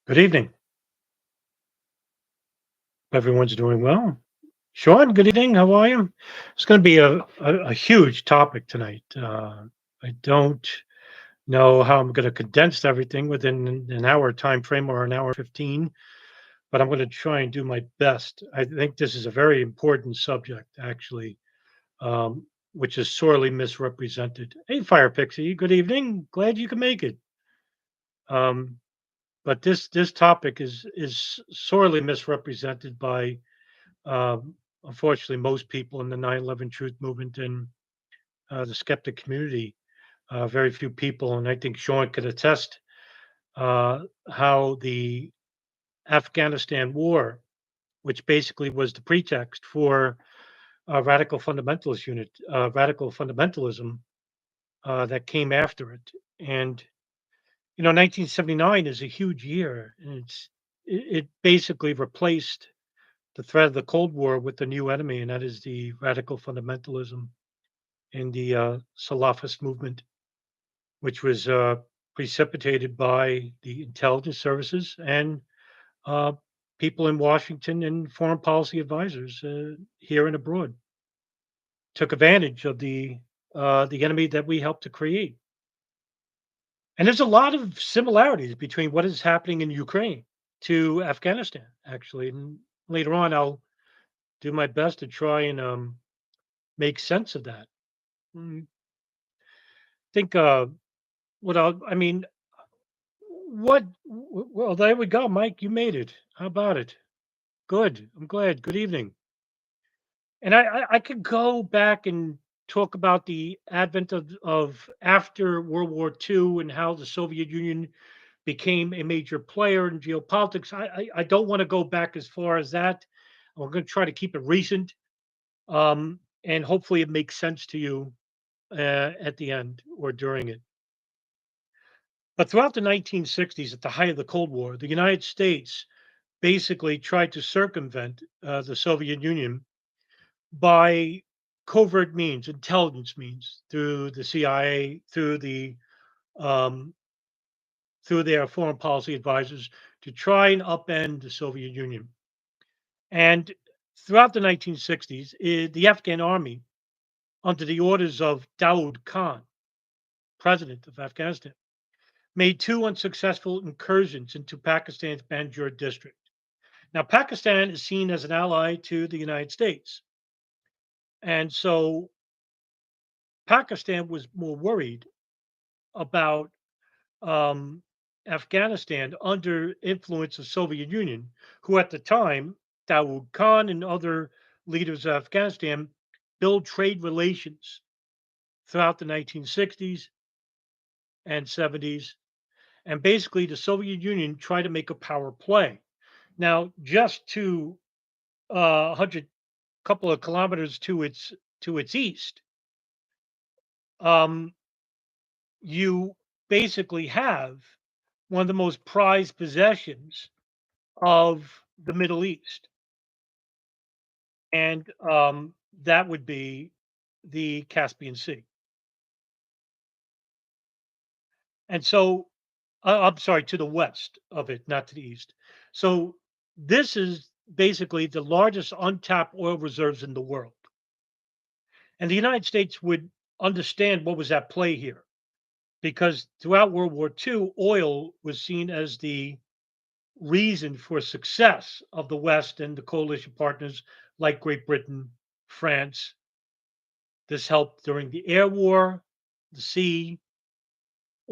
Good evening. Everyone's doing well. Sean, good evening. How are you? It's going to be a huge topic tonight. I don't know how I'm going to condense everything within an hour time frame or an hour 15, but I'm going to try and do my best. I think this is a very important subject, actually, which is sorely misrepresented. Hey, Fire Pixie, good evening. Glad you can make it. Um, but this topic is sorely misrepresented by unfortunately, most people in the 9/11 truth movement and the skeptic community, very few people, and I think Sean could attest how the Afghanistan war, which basically was the pretext for radical fundamentalism that came after it. And 1979 is a huge year, and it basically replaced the threat of the Cold War with the new enemy, and that is the radical fundamentalism in the Salafist movement, which was precipitated by the intelligence services and uh, people in Washington and foreign policy advisors here and abroad took advantage of the enemy that we helped to create. And there's a lot of similarities between what is happening in Ukraine to Afghanistan, actually. And later on, I'll do my best to try and make sense of that. I think I mean, well, there we go, Mike, you made it. How about it? Good. I'm glad. Good evening. And I could go back and talk about the advent of after World War II and how the Soviet Union became a major player in geopolitics. I don't want to go back as far as that. I'm going to try to keep it recent, and hopefully it makes sense to you at the end or during it. But throughout the 1960s, at the height of the Cold War, the United States basically tried to circumvent the Soviet Union by covert means, intelligence means, through the CIA, um, through their foreign policy advisors, to try and upend the Soviet Union. And throughout the 1960s, the Afghan army, under the orders of Daoud Khan, president of Afghanistan, made two unsuccessful incursions into Pakistan's Banjur district. Now, Pakistan is seen as an ally to the United States. And so Pakistan was more worried about um, Afghanistan under influence of Soviet Union, who at the time, Dawood Khan and other leaders of Afghanistan build trade relations throughout the 1960s and 70s. And basically, the Soviet Union tried to make a power play. Now, just to 100 couple of kilometers to its east, um, you basically have one of the most prized possessions of the Middle East, and that would be the Caspian Sea. And so, I'm sorry, to the west of it, not to the east. So, this is basically the largest untapped oil reserves in the world. And the United States would understand what was at play here because throughout World War II, oil was seen as the reason for success of the West and the coalition partners like Great Britain, France. This helped during the air war, the sea.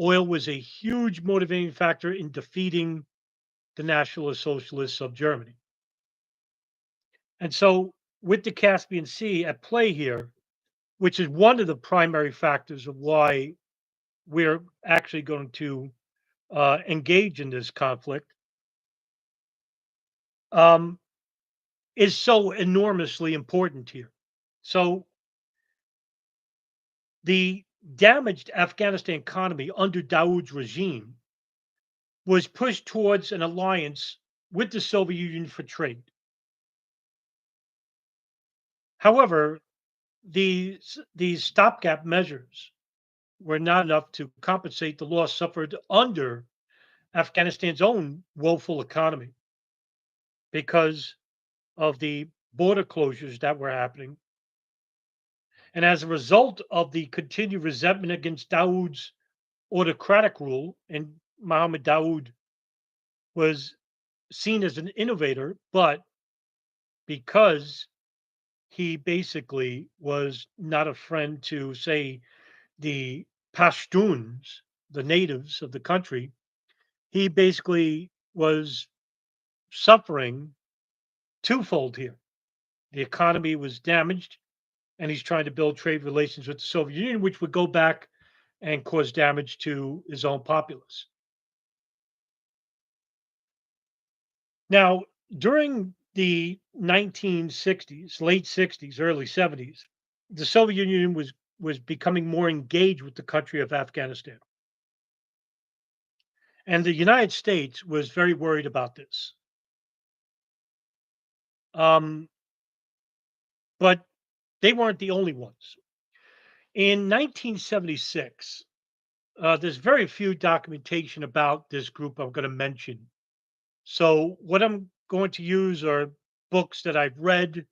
Oil was a huge motivating factor in defeating the Nationalist Socialists of Germany. And so, with the Caspian Sea at play here, which is one of the primary factors of why we're actually going to engage in this conflict, um, is so enormously important here. So, the damaged Afghanistan economy under Dawood's regime was pushed towards an alliance with the Soviet Union for trade. However, these stopgap measures were not enough to compensate the loss suffered under Afghanistan's own woeful economy because of the border closures that were happening. And as a result of the continued resentment against Dawood's autocratic rule, and Mohammed Dawood was seen as an innovator, but because he basically was not a friend to, say, the Pashtuns, the natives of the country, he basically was suffering twofold here. The economy was damaged, and he's trying to build trade relations with the Soviet Union, which would go back and cause damage to his own populace. Now, during the 1960s, late 60s, early 70s, the Soviet Union was becoming more engaged with the country of Afghanistan. And the United States was very worried about this. Um, but they weren't the only ones. In 1976, there's very few documentation about this group I'm going to mention. So, what I'm going to use are books that I've read,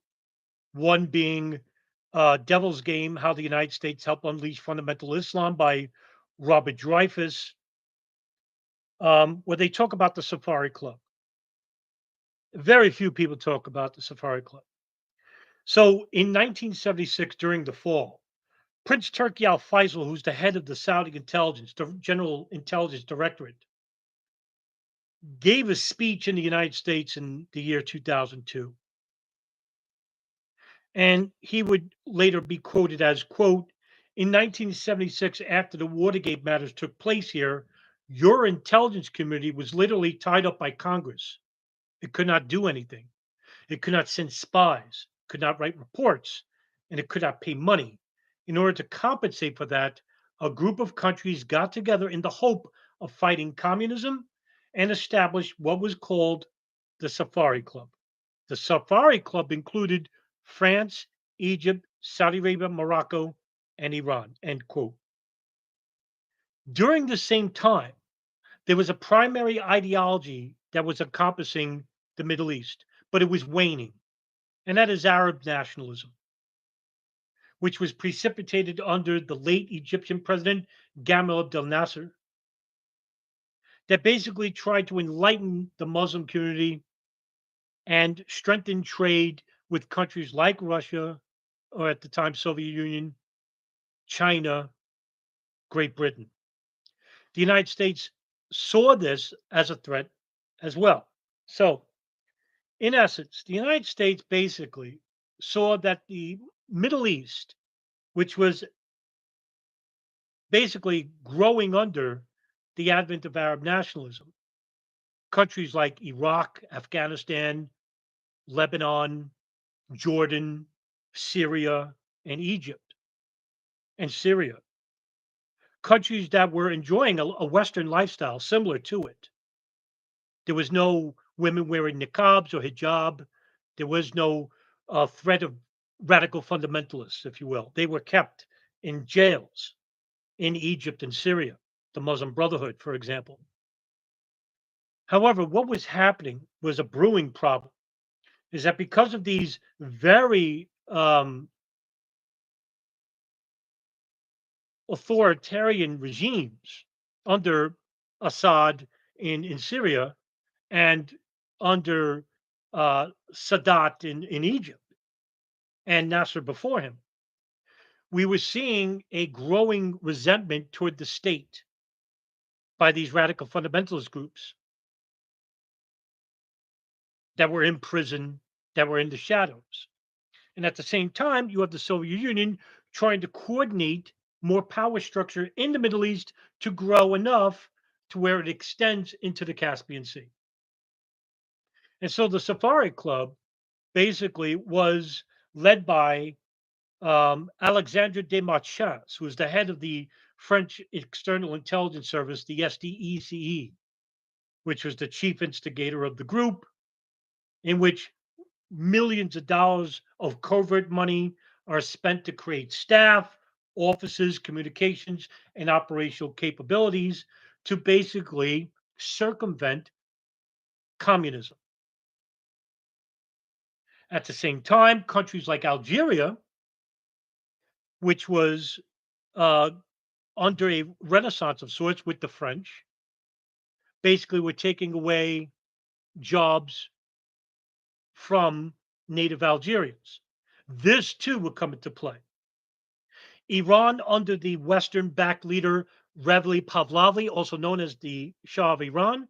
one being Devil's Game: How the United States Helped Unleash Fundamental Islam by Robert Dreyfus, where they talk about the Safari Club. Very few people talk about the Safari Club. So in 1976, during the fall, Prince Turki Al Faisal, who's the head of the Saudi intelligence, the General Intelligence Directorate, gave a speech in the United States in the year 2002. And he would later be quoted as, quote, in 1976, after the Watergate matters took place here, your intelligence community was literally tied up by Congress. It could not do anything. It could not send spies, could not write reports, and it could not pay money. In order to compensate for that, a group of countries got together in the hope of fighting communism and established what was called the Safari Club. The Safari Club included France, Egypt, Saudi Arabia, Morocco, and Iran. End quote. During the same time, there was a primary ideology that was encompassing the Middle East, but it was waning, and that is Arab nationalism, which was precipitated under the late Egyptian president Gamal Abdel Nasser, that basically tried to enlighten the Muslim community and strengthen trade with countries like Russia, or at the time Soviet Union, China, Great Britain. The United States saw this as a threat as well. So, in essence, the United States basically saw that the Middle East, which was basically growing under the advent of Arab nationalism, countries like Iraq, Afghanistan, Lebanon, Jordan, Syria, and Egypt, and Syria, countries that were enjoying a Western lifestyle similar to it. There was no women wearing niqabs or hijab. There was no threat of radical fundamentalists, if you will. They were kept in jails in Egypt and Syria, the Muslim Brotherhood, for example. However, what was happening was a brewing problem. Is that because of these very authoritarian regimes under Assad in Syria and under Sadat in Egypt and Nasser before him, we were seeing a growing resentment toward the state by these radical fundamentalist groups that were in prison, that were in the shadows. And at the same time, you have the Soviet Union trying to coordinate more power structure in the Middle East to grow enough to where it extends into the Caspian Sea. And so the Safari Club basically was led by Alexandre de Marchas, who was the head of the French External Intelligence Service, the SDECE, which was the chief instigator of the group, in which millions of dollars of covert money are spent to create staff, offices, communications, and operational capabilities to basically circumvent communism. At the same time, countries like Algeria, which was uh, under a renaissance of sorts with the French, basically were taking away jobs from native Algerians. This too would come into play. Iran, under the Western backed leader Revli Pahlavi, also known as the Shah of Iran,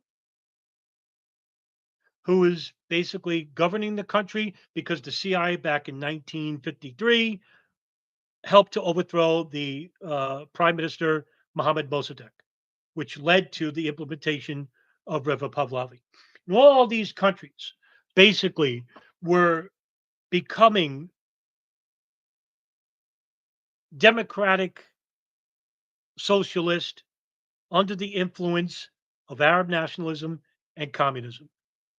who is basically governing the country because the CIA back in 1953 helped to overthrow the Prime Minister Mohammad Mossadegh, which led to the implementation of Reva Pahlavi. And all these countries basically were becoming democratic socialist under the influence of Arab nationalism and communism.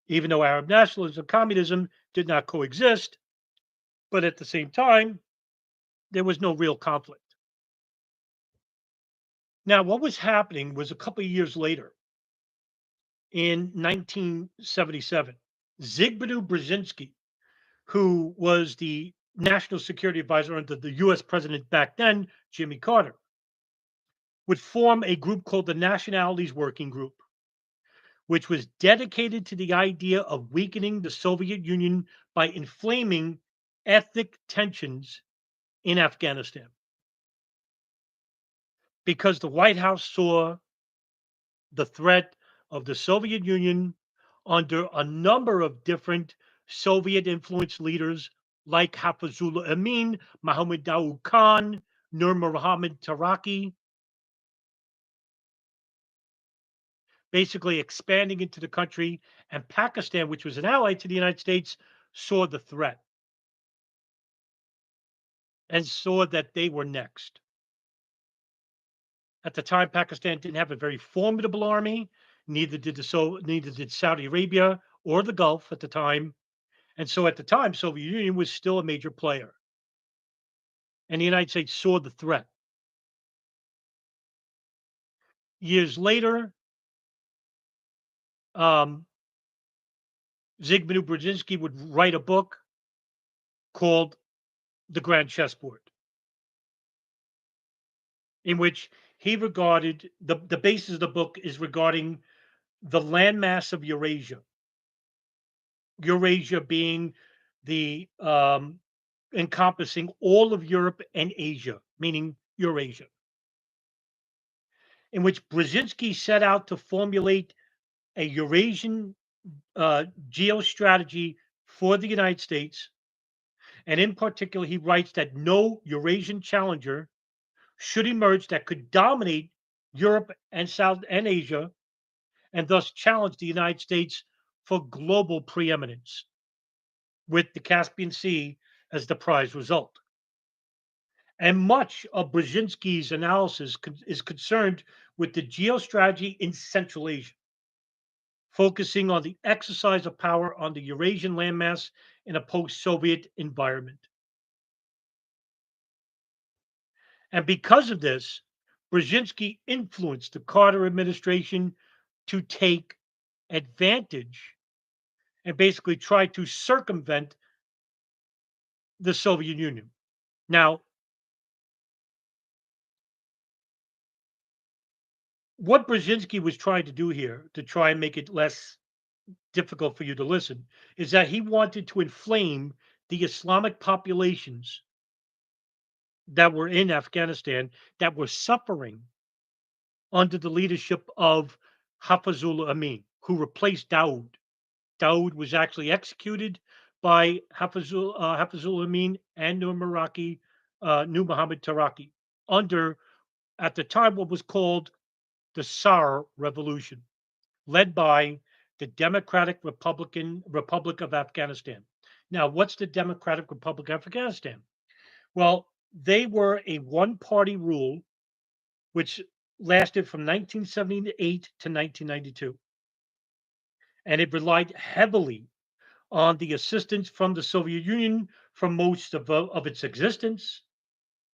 Even though Arab nationalism and communism did not coexist, but at the same time, there was no real conflict. Now, what was happening was a couple of years later, in 1977, Zbigniew Brzezinski, who was the national security advisor under the US president back then, Jimmy Carter, would form a group called the Nationalities Working Group, which was dedicated to the idea of weakening the Soviet Union by inflaming ethnic tensions in Afghanistan. Because the White House saw the threat of the Soviet Union under a number of different Soviet influenced leaders like Hafizullah Amin, Mohammad Daoud Khan, Nur Muhammad Taraki, basically expanding into the country. And Pakistan, which was an ally to the United States, saw the threat and saw that they were next. At the time, Pakistan didn't have a very formidable army. Neither did Saudi Arabia or the Gulf at the time. And so at the time, Soviet Union was still a major player. And the United States saw the threat. Years later, um, Zbigniew Brzezinski would write a book called The Grand Chessboard, in which he regarded the basis of the book is regarding the landmass of Eurasia. Eurasia being the encompassing all of Europe and Asia, meaning Eurasia, in which Brzezinski set out to formulate a Eurasian geostrategy for the United States. And in particular, he writes that no Eurasian challenger should emerge that could dominate Europe and South and Asia, and thus challenge the United States for global preeminence, with the Caspian Sea as the prize result. And much of Brzezinski's analysis is concerned with the geostrategy in Central Asia, focusing on the exercise of power on the Eurasian landmass in a post Soviet environment. And because of this, Brzezinski influenced the Carter administration to take advantage and basically try to circumvent the Soviet Union. Now, what Brzezinski was trying to do here to try and make it less difficult for you to listen is that he wanted to inflame the Islamic populations that were in Afghanistan that were suffering under the leadership of Hafizullah Amin, who replaced Daoud. Daoud was actually executed by Hafizullah Amin and Nur Muhammad Taraki under, at the time, what was called the SAR Revolution, led by the Republic of Afghanistan. Now, what's the Democratic Republic of Afghanistan? Well, they were a one-party rule which lasted from 1978 to 1992, and it relied heavily on the assistance from the Soviet Union for most of its existence,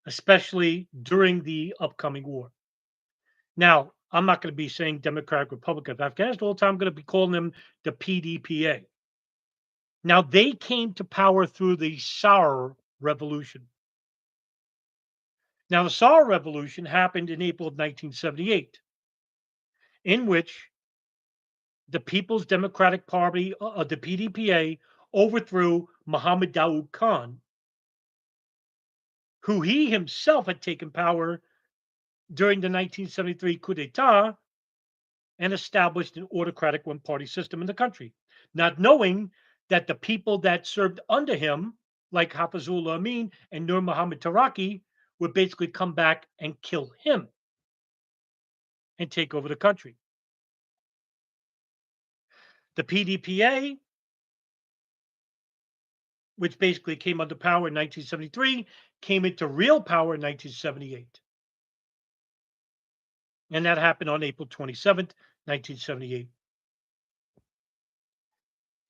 especially during the upcoming war. Now, I'm not going to be saying Democratic Republic of Afghanistan all the time. I'm going to be calling them the PDPA. Now, they came to power through the SAR revolution. Now, the SAR revolution happened in April of 1978, in which the People's Democratic Party, the PDPA, overthrew Mohammed Daoud Khan, who he himself had taken power during the 1973 coup d'etat and established an autocratic one party system in the country, not knowing that the people that served under him, like Hafizullah Amin and Nur Muhammad Taraki, would basically come back and kill him and take over the country. The PDPA, which basically came under power in 1973, came into real power in 1978. And that happened on April 27th, 1978.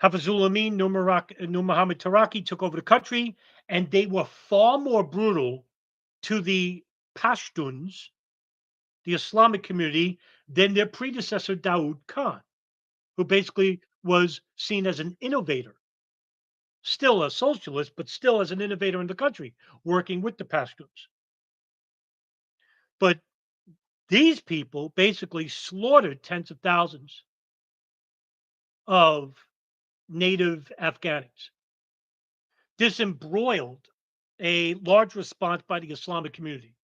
Hafizul Amin, Nur Muhammad Taraki took over the country, and they were far more brutal to the Pashtuns, the Islamic community, than their predecessor, Daoud Khan, who basically was seen as an innovator, still a socialist, but still as an innovator in the country, working with the Pashtuns. But these people basically slaughtered tens of thousands of native Afghans. This embroiled a large response by the Islamic community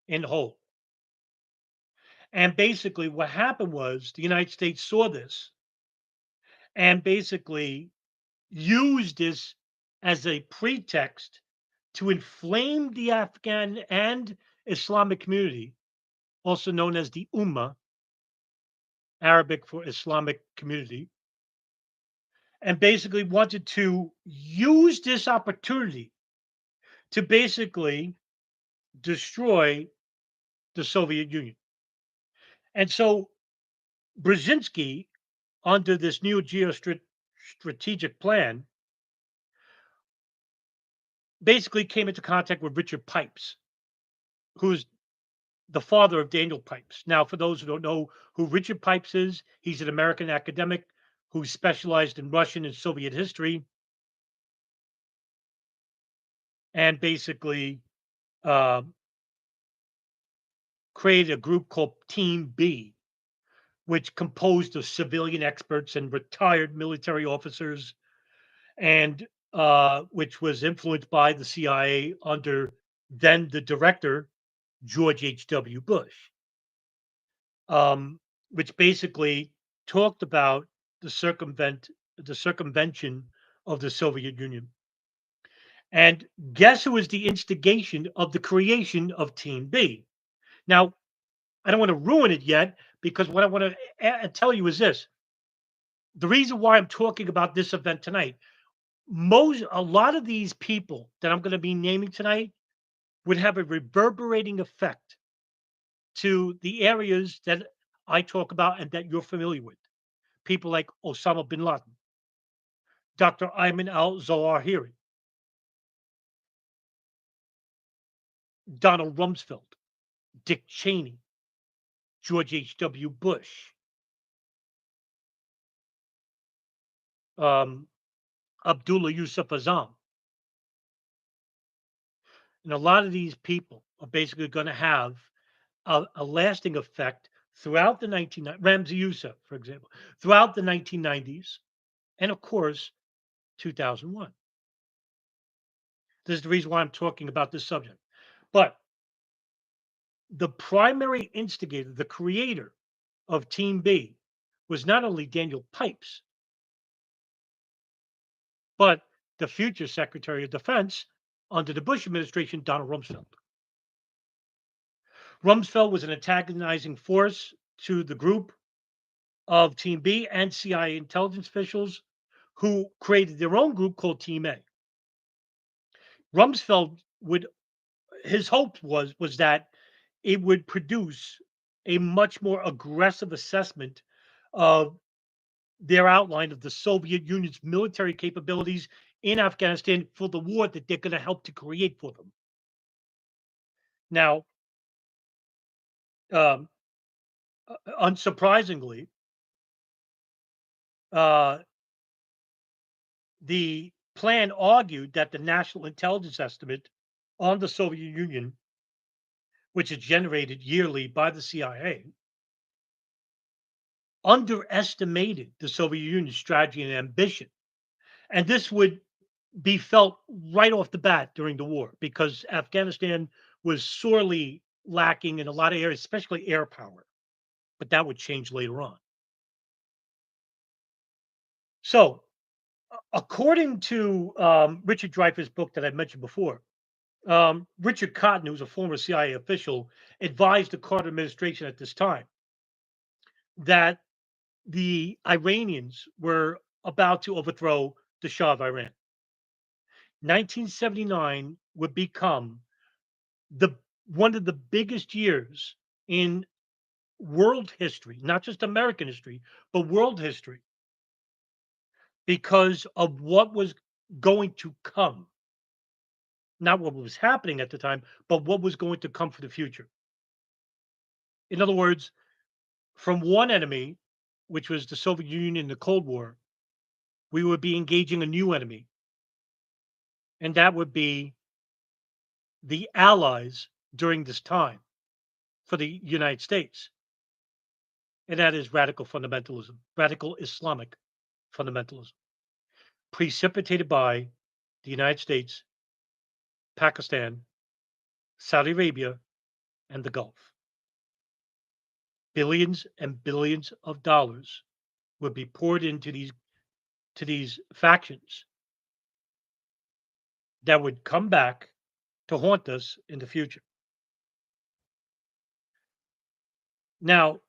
in whole. And basically, what happened was the United States saw this and basically used this as a pretext to inflame the Afghan and Islamic community, also known as the Ummah, Arabic for Islamic community, and basically wanted to use this opportunity to basically destroy the Soviet Union. And so Brzezinski, under this new geostrategic plan, basically came into contact with Richard Pipes, who's the father of Daniel Pipes. Now, for those who don't know who Richard Pipes is, he's an American academic who specialized in Russian and Soviet history and basically uh, created a group called Team B, which composed of civilian experts and retired military officers, and which was influenced by the CIA under then the director George H.W. Bush, um, which basically talked about the circumvention of the Soviet Union. And guess who was the instigation of the creation of Team B? Now, I don't want to ruin it yet because what I want to tell you is this: the reason why I'm talking about this event tonight, a lot of these people that I'm going to be naming tonight would have a reverberating effect to the areas that I talk about and that you're familiar with. People like Osama bin Laden, Dr. Ayman al-Zawahiri, Donald Rumsfeld, Dick Cheney, George H.W. Bush, um, Abdullah Yusuf Azam. And a lot of these people are basically going to have a lasting effect throughout the 1990s. Ramzi Youssef, for example, throughout the 1990s, and of course, 2001. This is the reason why I'm talking about this subject. But the primary instigator, the creator of Team B, was not only Daniel Pipes, but the future Secretary of Defense under the Bush administration, Donald Rumsfeld. Rumsfeld was an antagonizing force to the group of Team B and CIA intelligence officials who created their own group called Team A. Rumsfeld would his hope was that it would produce a much more aggressive assessment of their outline of the Soviet Union's military capabilities in Afghanistan for the war that they're going to help to create for them. Now, um, Unsurprisingly, uh, the plan argued that the national intelligence estimate on the Soviet Union, which is generated yearly by the CIA, underestimated the Soviet Union's strategy and ambition. And this would be felt right off the bat during the war because Afghanistan was sorely lacking in a lot of areas, especially air power. But that would change later on. So, according to Richard Dreyfuss' book that I mentioned before, Richard Cotton, who was a former CIA official, advised the Carter administration at this time that the Iranians were about to overthrow the Shah of Iran. 1979 would become the one of the biggest years in world history, not just American history, but world history, because of what was going to come. Not what was happening at the time, but what was going to come for the future. In other words, from one enemy, which was the Soviet Union in the Cold War, we would be engaging a new enemy, and that would be the Allies during this time for the United States, and that is radical fundamentalism, radical Islamic fundamentalism, precipitated by the United States, Pakistan, Saudi Arabia, and the Gulf. Billions and billions of dollars would be poured into these factions that would come back to haunt us in the future. Now,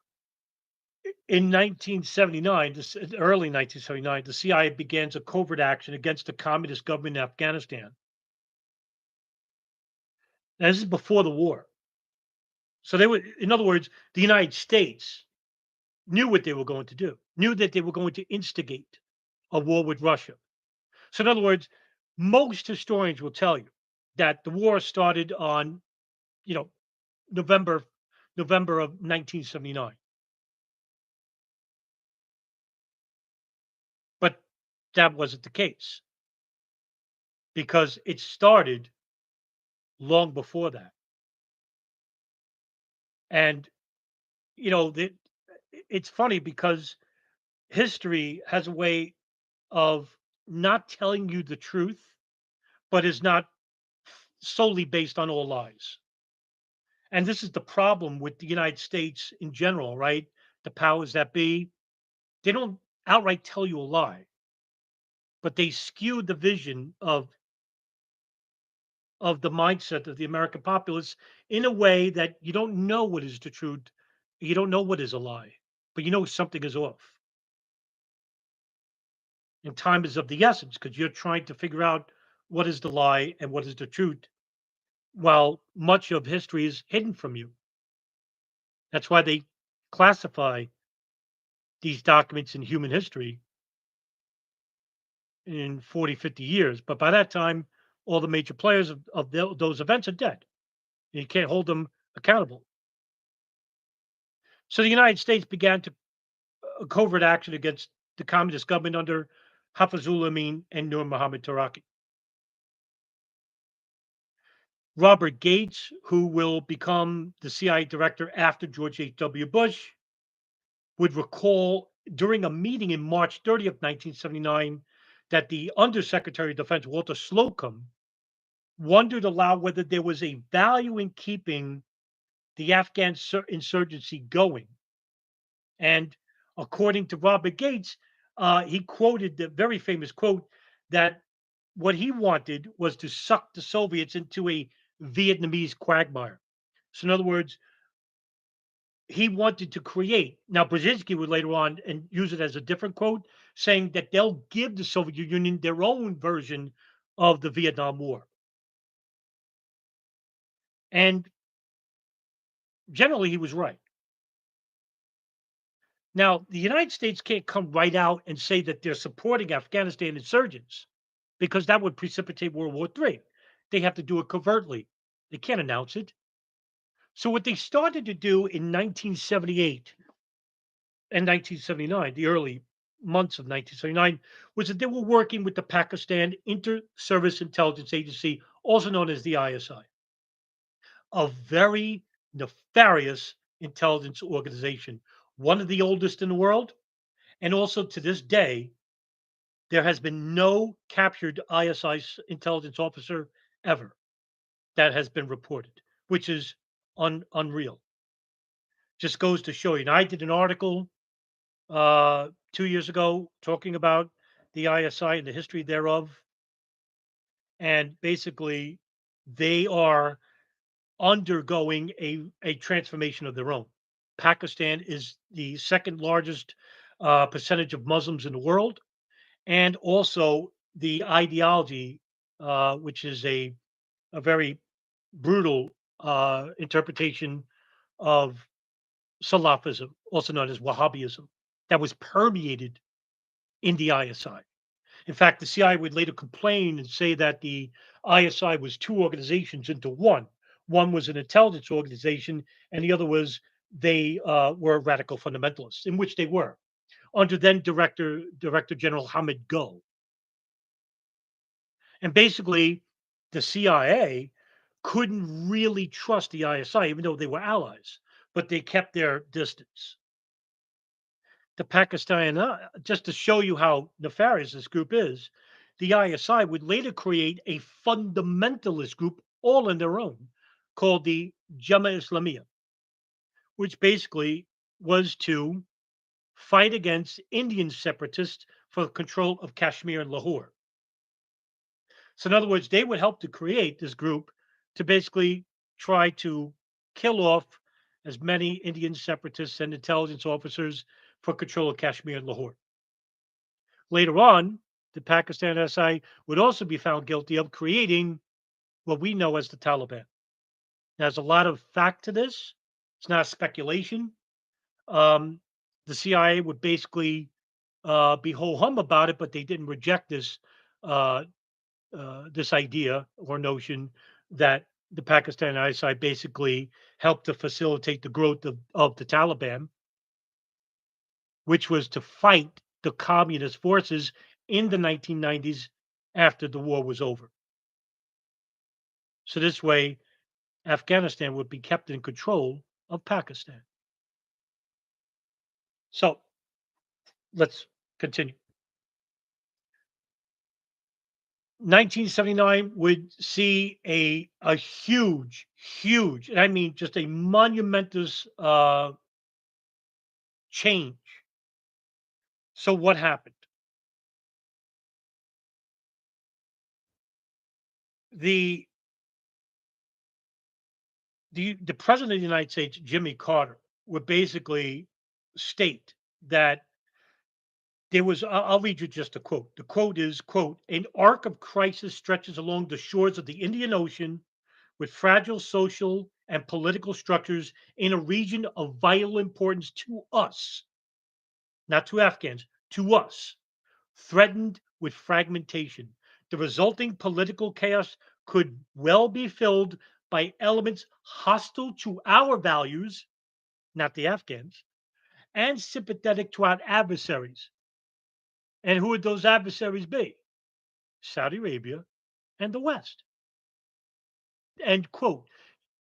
in 1979, early 1979, the CIA begins a covert action against the communist government in Afghanistan. Now, this is before the war. So they were, in other words, the United States knew what they were going to do, knew that they were going to instigate a war with Russia. So, in other words, most historians will tell you that the war started on, you know, November November of 1979. But that wasn't the case because it started long before that. And it's funny because history has a way of not telling you the truth, but is not solely based on all lies. And this is the problem with the United States in general, right? The powers that be, they don't outright tell you a lie, but they skew the vision of the mindset of the American populace in a way that you don't know what is the truth. You don't know what is a lie, but you know something is off. And time is of the essence because you're trying to figure out what is the lie and what is the truth, while much of history is hidden from you. That's why they classify these documents in human history in 40, 50 years. But by that time, all the major players of those events are dead. You can't hold them accountable. So the United States began to a covert action against the communist government under Hafizul Amin and Nur Muhammad Taraki. Robert Gates, who will become the CIA director after George H.W. Bush, would recall during a meeting in March 30th, 1979, that the Undersecretary of Defense, Walter Slocum, wondered aloud whether there was a value in keeping the Afghan insurgency going. And according to Robert Gates, he quoted the very famous quote that what he wanted was to suck the Soviets into a Vietnamese quagmire. So, in other words, he wanted to create. Now, Brzezinski would later on and use it as a different quote, saying that they'll give the Soviet Union their own version of the Vietnam War. And generally, he was right. Now, the United States can't come right out and say that they're supporting Afghanistan insurgents because that would precipitate World War III. They have to do it covertly. They can't announce it. So what they started to do in 1978 in 1979, the early months of 1979, was that they were working with the Pakistan Inter-Service Intelligence Agency, also known as the ISI, a very nefarious intelligence organization, one of the oldest in the world. And also to this day, there has been no captured ISI intelligence officer ever that has been reported, which is unreal. Just goes to show you. And I did an article 2 years ago talking about the ISI and the history thereof. And basically, they are undergoing a transformation of their own. Pakistan is the second largest percentage of Muslims in the world, and also the ideology, which is a very brutal interpretation of Salafism, also known as Wahhabism, that was permeated in the ISI. In fact, the CIA would later complain and say that the ISI was two organizations into one. One was an intelligence organization, and the other was they were radical fundamentalists, in which they were under then Director General Hamid Gul. And basically, the CIA couldn't really trust the ISI, even though they were allies, but they kept their distance. The Pakistan, just to show you how nefarious this group is, the ISI would later create a fundamentalist group all on their own called the Jama Islamiyah, which basically was to fight against Indian separatists for control of Kashmir and Lahore. So, in other words, they would help to create this group to basically try to kill off as many Indian separatists and intelligence officers for control of Kashmir and Lahore. Later on, the Pakistan SI would also be found guilty of creating what we know as the Taliban. There's a lot of fact to this. It's not speculation. Um, the CIA would basically be ho hum about it, but they didn't reject uh, this idea or notion that the Pakistan ISI basically helped to facilitate the growth of the Taliban, which was to fight the communist forces in the 1990s after the war was over. So this way, Afghanistan would be kept in control of Pakistan. So let's continue. 1979 would see a huge, and I mean just a monumentous change. So what happened? The the president of the United States, Jimmy Carter, would basically state that there was I'll read you just a quote. The quote is, quote, "An arc of crisis stretches along the shores of the Indian Ocean with fragile social and political structures in a region of vital importance to us, not to Afghans, to us, threatened with fragmentation. The resulting political chaos could well be filled by elements hostile to our values, not the Afghans, and sympathetic to our adversaries." And who would those adversaries be? Saudi Arabia and the West. End quote.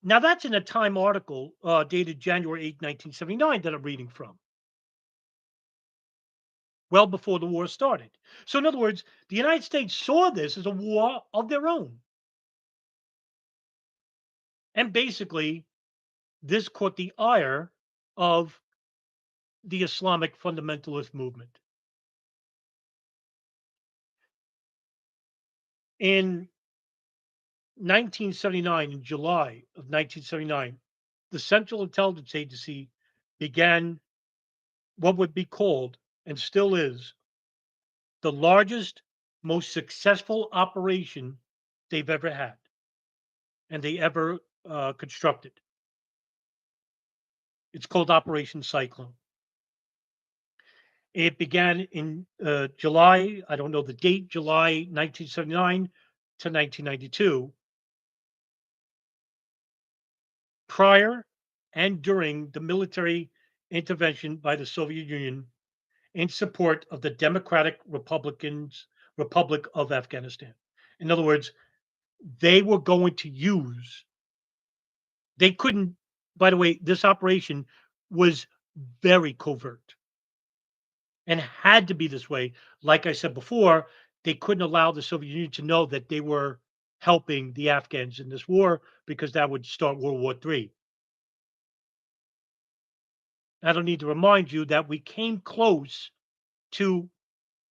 Now, that's in a Time article dated January 8, 1979, that I'm reading from, well before the war started. So, in other words, the United States saw this as a war of their own. And basically, this caught the ire of the Islamic fundamentalist movement. In 1979, in July of 1979, the Central Intelligence Agency began what would be called, and still is, the largest, most successful operation they've ever had and they ever constructed. It's called Operation Cyclone. It began in July, I don't know the date, July 1979 to 1992. Prior and during the military intervention by the Soviet Union in support of the Democratic Republic of Afghanistan. In other words, they were going to use they couldn't by the way, this operation was very covert and had to be this way. Like I said before, they couldn't allow the Soviet Union to know that they were helping the Afghans in this war because that would start World War III. I don't need to remind you that we came close to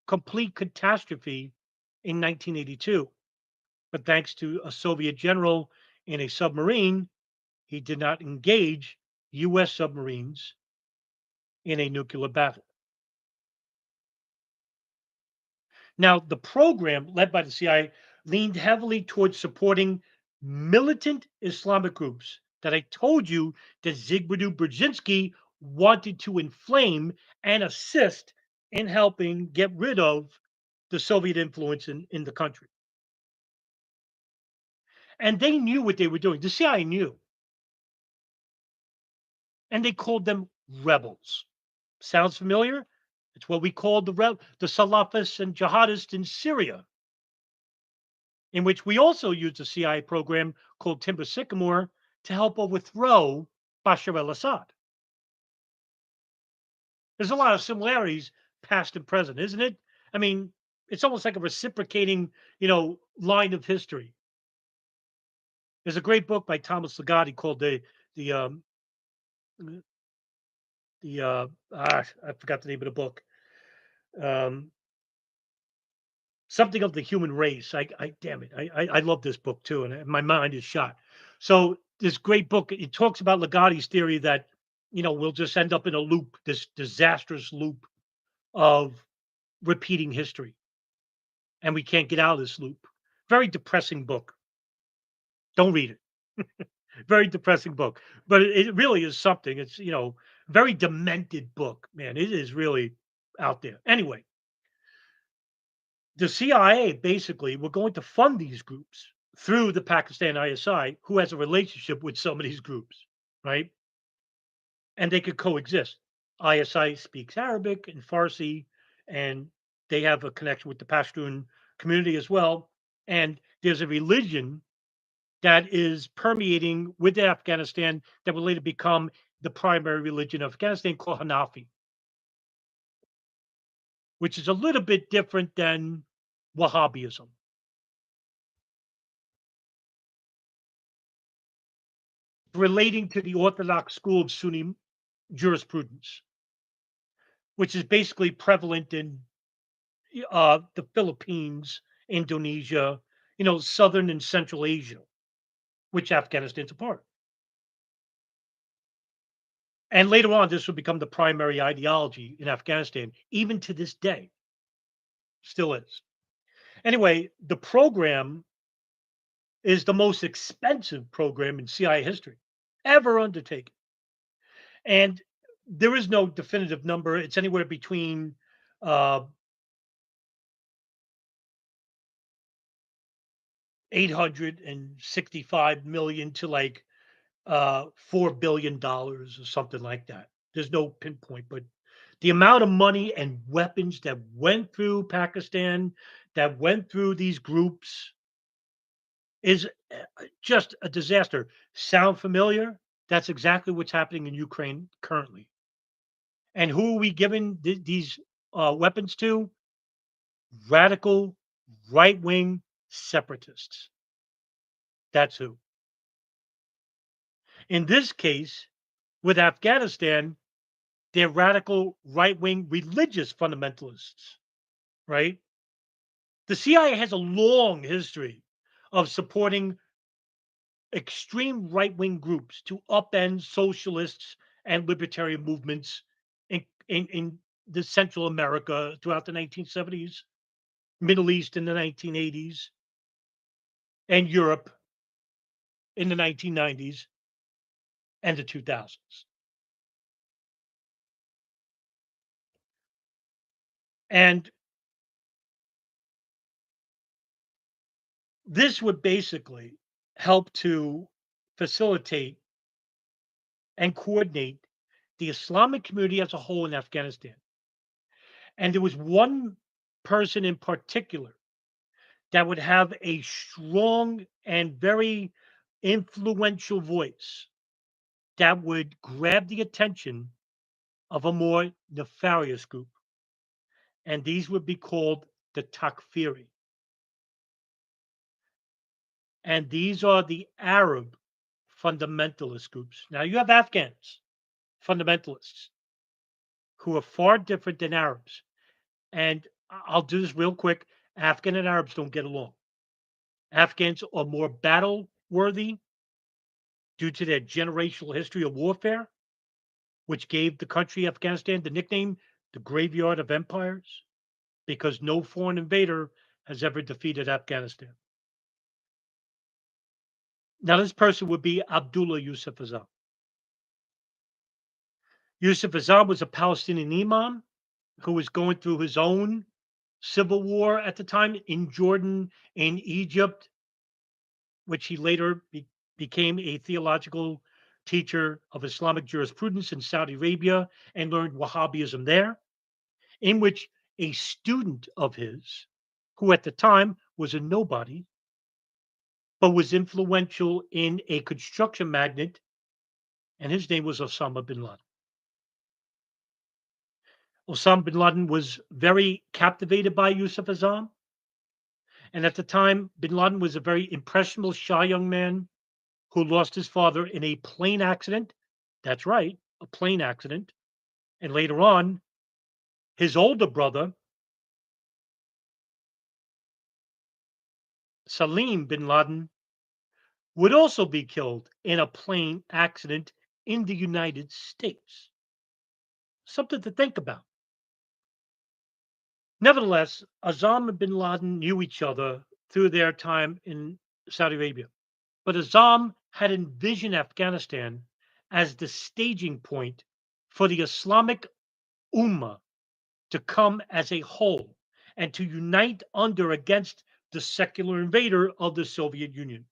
complete catastrophe in 1982. But thanks to a Soviet general in a submarine, he did not engage US submarines in a nuclear battle. Now, the program led by the CIA leaned heavily towards supporting militant Islamic groups that I told you that Zbigniew Brzezinski wanted to inflame and assist in helping get rid of the Soviet influence in the country. And they knew what they were doing. The CIA knew, and they called them rebels. Sounds familiar? It's what we called the Salafists and jihadists in Syria, in which we also used a CIA program called Timber Sycamore to help overthrow Bashar al-Assad. There's a lot of similarities, past and present, isn't it? I mean, it's almost like a reciprocating, line of history. There's a great book by Thomas Ligotti called the I forgot the name of the book. Um, Something of the human race. I damn it. I love this book too, and my mind is shot. So this great book, it talks about Ligotti's theory that we'll just end up in a loop, this disastrous loop of repeating history, and we can't get out of this loop. Very depressing book. Don't read it. Very depressing book, but it really is something. It's very demented book, man. It is really out there. Anyway, the CIA basically were going to fund these groups through the Pakistan ISI, who has a relationship with some of these groups, right? And they could coexist. ISI speaks Arabic and Farsi, and they have a connection with the Pashtun community as well. And there's a religion that is permeating with Afghanistan that will later become the primary religion of Afghanistan called Hanafi, which is a little bit different than Wahhabism. Relating to the Orthodox school of Sunni jurisprudence, which is basically prevalent in the Philippines, Indonesia, southern and central Asia, which Afghanistan's a part. And later on, this will become the primary ideology in Afghanistan, even to this day, still is. Anyway, the program is the most expensive program in CIA history ever undertaken. And there is no definitive number. It's anywhere between uh, 865 million to like $4 billion or something like that. There's no pinpoint, but the amount of money and weapons that went through Pakistan, that went through these groups, is just a disaster. Sound familiar? That's exactly what's happening in Ukraine currently. And who are we giving these weapons to? Radical right wing separatists. That's who. In this case, with Afghanistan, they're radical right wing religious fundamentalists, right? The CIA has a long history of supporting extreme right wing groups to upend socialists and libertarian movements in the Central America throughout the 1970s, Middle East in the 1980s, and Europe in the 1990s and the 2000s. And this would basically help to facilitate and coordinate the Islamic community as a whole in Afghanistan. And there was one person in particular that would have a strong and very influential voice that would grab the attention of a more nefarious group. And these would be called the Takfiri. And these are the Arab fundamentalist groups. Now, you have Afghans, fundamentalists, who are far different than Arabs. And I'll do this real quick. Afghan and Arabs don't get along. Afghans are more battle worthy due to their generational history of warfare, which gave the country Afghanistan the nickname the graveyard of empires, because no foreign invader has ever defeated Afghanistan. Now, this person would be Abdullah Yusuf Azam. Yusuf Azam was a Palestinian imam who was going through his own civil war at the time in Jordan, in Egypt, which he later became a theological teacher of Islamic jurisprudence in Saudi Arabia and learned Wahhabism there, in which a student of his, who at the time was a nobody, but was influential in a construction magnate, and his name was Osama bin Laden. Osama bin Laden was very captivated by Yusuf Azam. And at the time, bin Laden was a very impressionable, shy young man who lost his father in a plane accident. That's right, a plane accident. And later on, his older brother, Salim bin Laden, would also be killed in a plane accident in the United States. Something to think about. Nevertheless, Azam and bin Laden knew each other through their time in Saudi Arabia. But Azam had envisioned Afghanistan as the staging point for the Islamic Ummah to come as a whole and to unite under against the secular invader of the Soviet Union.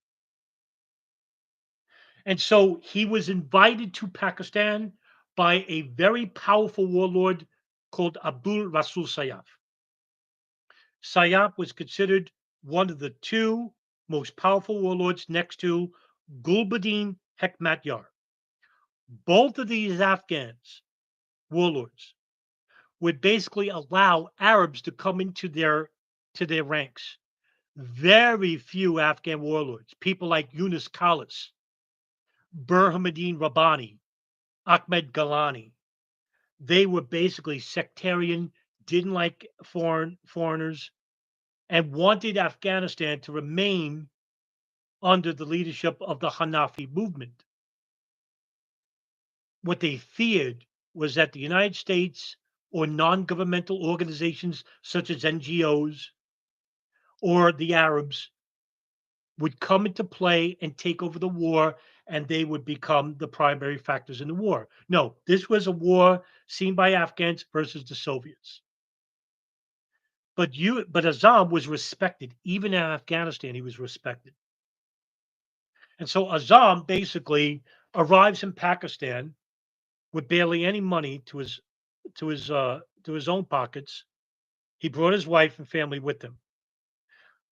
And so he was invited to Pakistan by a very powerful warlord called Abdul Rasul Sayyaf. Sayyaf was considered one of the two most powerful warlords next to Gulbuddin Hekmatyar. Both of these Afghans warlords would basically allow Arabs to come into their ranks. Very few Afghan warlords, people like Yunus Khalis, Burhanuddin Rabbani, Ahmed Galani, they were basically sectarian, didn't like foreigners, and wanted Afghanistan to remain under the leadership of the Hanafi movement. What they feared was that the United States or non-governmental organizations such as NGOs or the Arabs would come into play and take over the war, and they would become the primary factors in the war. No, this was a war seen by Afghans versus the Soviets. But Azam was respected. Even in Afghanistan, he was respected. And so Azam basically arrives in Pakistan with barely any money to his own pockets. He brought his wife and family with him.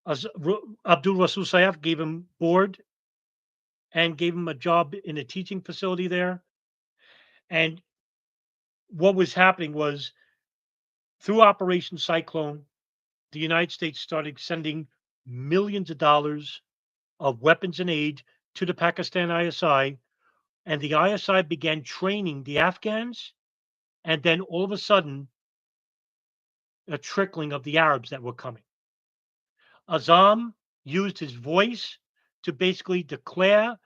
Abdul Rasul Sayyaf gave him board and gave him a job in a teaching facility there. And what was happening was through Operation Cyclone, the United States started sending millions of dollars of weapons and aid to the Pakistan ISI, and the ISI began training the Afghans, and then all of a sudden, a trickling of the Arabs that were coming. Azam used his voice to basically declare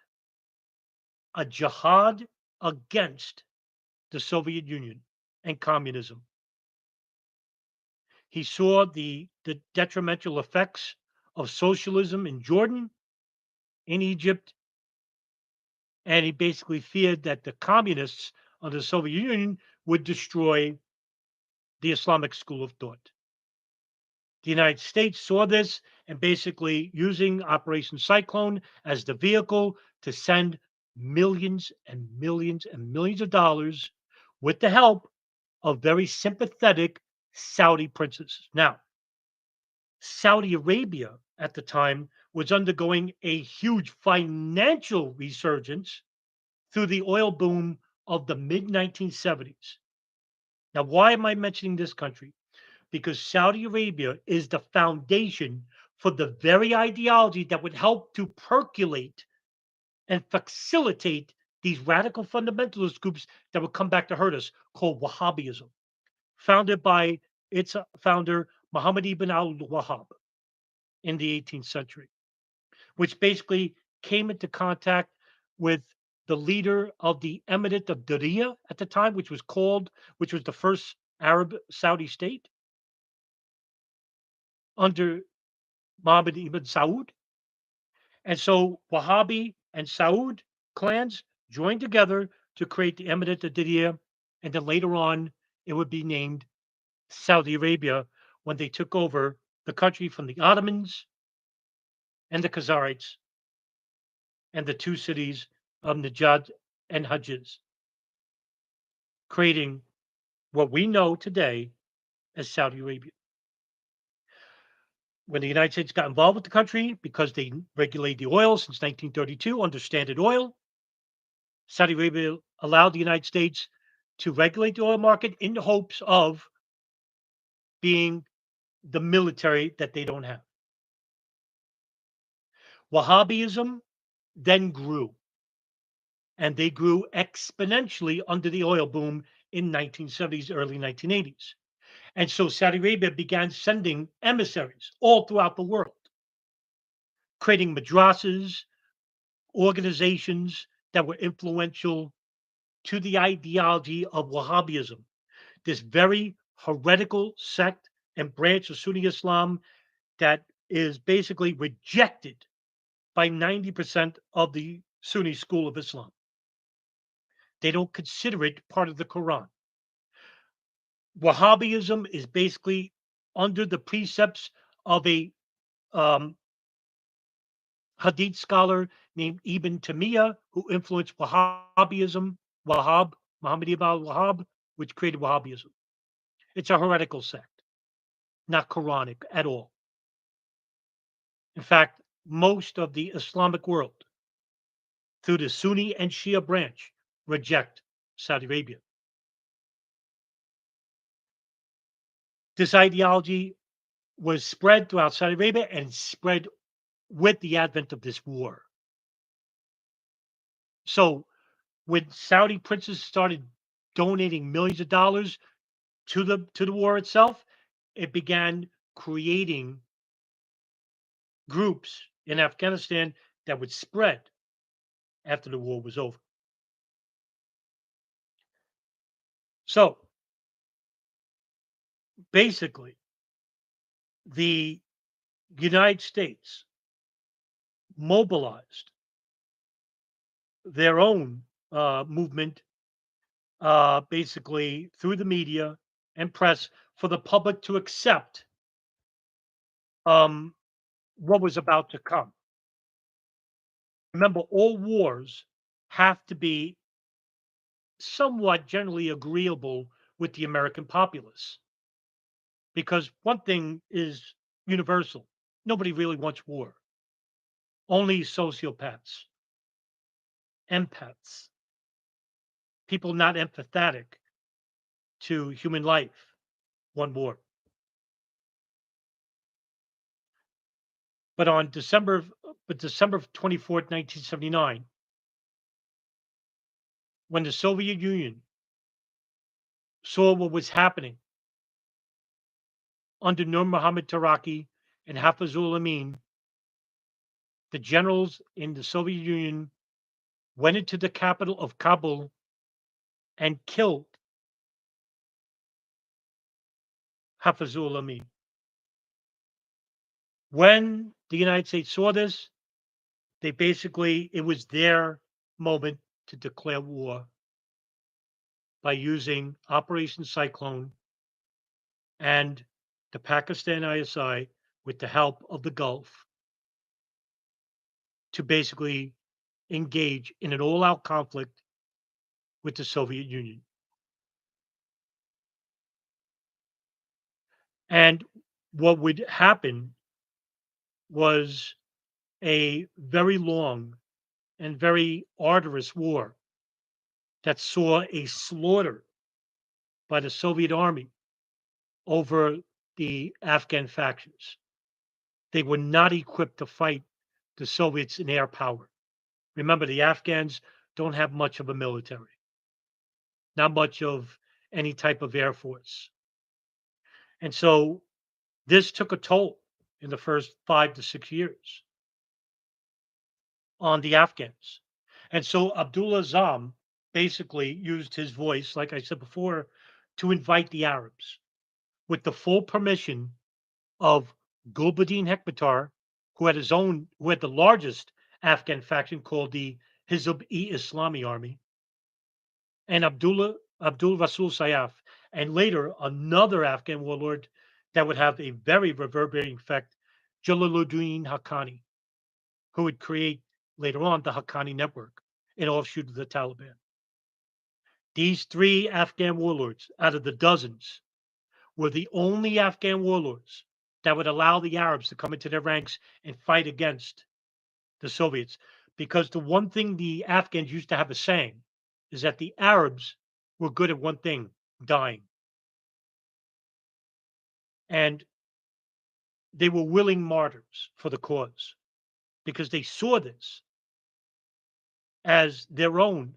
a jihad against the Soviet Union and communism. He saw the detrimental effects of socialism in Jordan, in Egypt, and he basically feared that the communists under the Soviet Union would destroy the Islamic school of thought. The United States saw this and basically using Operation Cyclone as the vehicle to send millions and millions and millions of dollars, with the help of very sympathetic Saudi princes. Now, Saudi Arabia at the time was undergoing a huge financial resurgence through the oil boom of the mid 1970s. Now, why am I mentioning this country? Because Saudi Arabia is the foundation for the very ideology that would help to percolate and facilitate these radical fundamentalist groups that would come back to hurt us, called Wahhabism, founded by its founder, Muhammad ibn al Wahhab, in the 18th century, which basically came into contact with the leader of the Emirate of Diriyah at the time, which was the first Arab Saudi state under Mohammed ibn Saud. And so Wahhabi and Saud clans joined together to create the Emirate of Diriyah. And then later on, it would be named Saudi Arabia when they took over the country from the Ottomans and the Khazarites and the two cities of Najad and Hajj, creating what we know today as Saudi Arabia. When the United States got involved with the country because they regulate the oil since 1932 under Standard Oil, Saudi Arabia allowed the United States to regulate the oil market in the hopes of being the military that they don't have. Wahhabism then grew, and they grew exponentially under the oil boom in 1970s, early 1980s. And so Saudi Arabia began sending emissaries all throughout the world, creating madrasas, organizations that were influential to the ideology of Wahhabism, this very heretical sect and branch of Sunni Islam that is basically rejected by 90% of the Sunni school of Islam. They don't consider it part of the Quran. Wahhabism is basically under the precepts of a um, Hadith scholar named Ibn Taymiyyah, who influenced Wahhabism, Wahhab, Muhammad ibn al-Wahhab, which created Wahhabism. It's a heretical sect, not Quranic at all. In fact, most of the Islamic world, through the Sunni and Shia branch, reject Saudi Arabia. This ideology was spread throughout Saudi Arabia and spread with the advent of this war. So when Saudi princes started donating millions of dollars to the war itself, it began creating groups in Afghanistan that would spread after the war was over. So basically, the United States mobilized their own movement, basically through the media and press, for the public to accept um, what was about to come. Remember, all wars have to be somewhat generally agreeable with the American populace, because one thing is universal: nobody really wants war. Only sociopaths, empaths, people not empathetic to human life want war. But on December 24th, 1979, when the Soviet Union saw what was happening under Nur Muhammad Taraki and Hafizul Amin, the generals in the Soviet Union went into the capital of Kabul and killed Hafizul Amin. When the United States saw this, it was their moment to declare war by using Operation Cyclone and the Pakistan ISI, with the help of the Gulf, to basically engage in an all out conflict with the Soviet Union. And what would happen was a very long and very arduous war that saw a slaughter by the Soviet army over the Afghan factions. They were not equipped to fight the Soviets in air power. Remember, the Afghans don't have much of a military, not much of any type of air force. And so this took a toll in the first 5 to 6 years on the Afghans. And so Abdullah Zam basically used his voice, like I said before, to invite the Arabs with the full permission of Gulbuddin Hekmatyar, who had the largest Afghan faction called the Hizb-e-Islami Army, and Abdul Rasul Sayaf, and later another Afghan warlord that would have a very reverberating effect, Jalaluddin Haqqani, who would create later on the Haqqani network, an offshoot of the Taliban. These three Afghan warlords out of the dozens were the only Afghan warlords that would allow the Arabs to come into their ranks and fight against the Soviets. Because the one thing the Afghans used to have a saying is that the Arabs were good at one thing, dying. And they were willing martyrs for the cause because they saw this as their own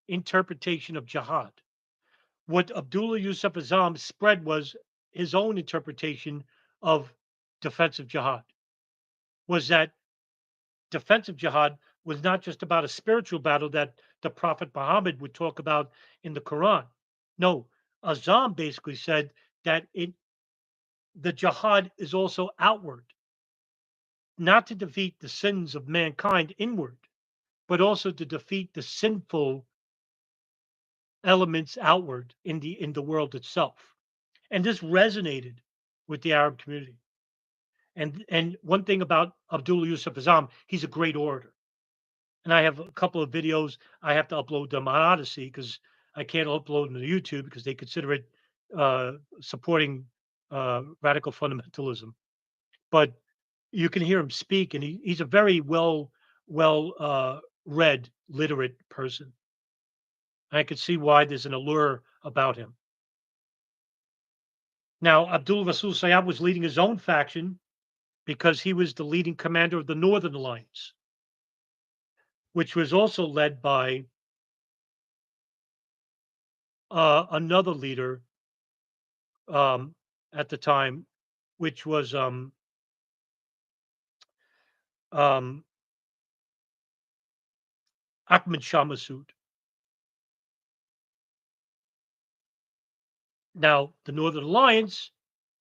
interpretation of jihad. What Abdullah Yusuf Azam spread was his own interpretation of defensive jihad, was that defensive jihad was not just about a spiritual battle that the Prophet Muhammad would talk about in the Quran. No, Azam basically said that the jihad is also outward, not to defeat the sins of mankind inward, but also to defeat the sinful elements outward in the world itself. And this resonated with the Arab community. And one thing about Abdullah Yusuf Azam, he's a great orator. And I have a couple of videos. I have to upload them on Odyssey because I can't upload them to YouTube because they consider it supporting radical fundamentalism. But you can hear him speak, and he's a very well read, literate person. I could see why there's an allure about him. Now, Abdul Rasul Sayyab was leading his own faction because he was the leading commander of the Northern Alliance, which was also led by another leader um, at the time, which was um, Ahmed Shah Massoud. Now, the Northern Alliance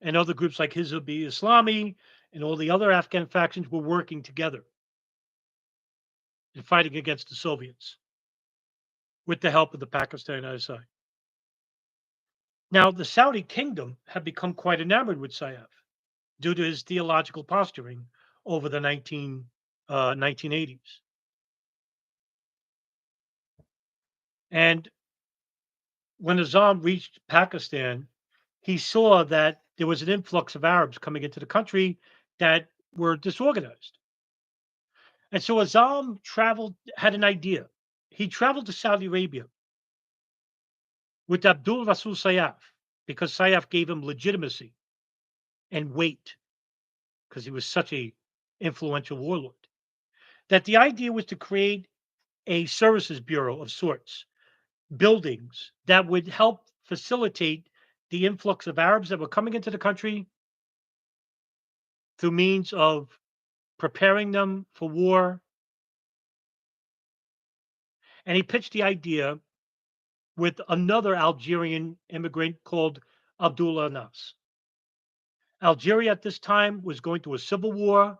and other groups like Hizb-e-Islami and all the other Afghan factions were working together in fighting against the Soviets with the help of the Pakistani ISI. Now, the Saudi kingdom had become quite enamored with Sayyaf due to his theological posturing over the 1980s. And when Azam reached Pakistan, he saw that there was an influx of Arabs coming into the country that were disorganized. And so Azam had an idea. He traveled to Saudi Arabia with Abdul Rasul Sayyaf because Sayyaf gave him legitimacy and weight because he was such a influential warlord. That the idea was to create a services bureau of sorts, buildings that would help facilitate the influx of Arabs that were coming into the country through means of preparing them for war. And he pitched the idea with another Algerian immigrant called Abdullah Anas. Algeria at this time was going through a civil war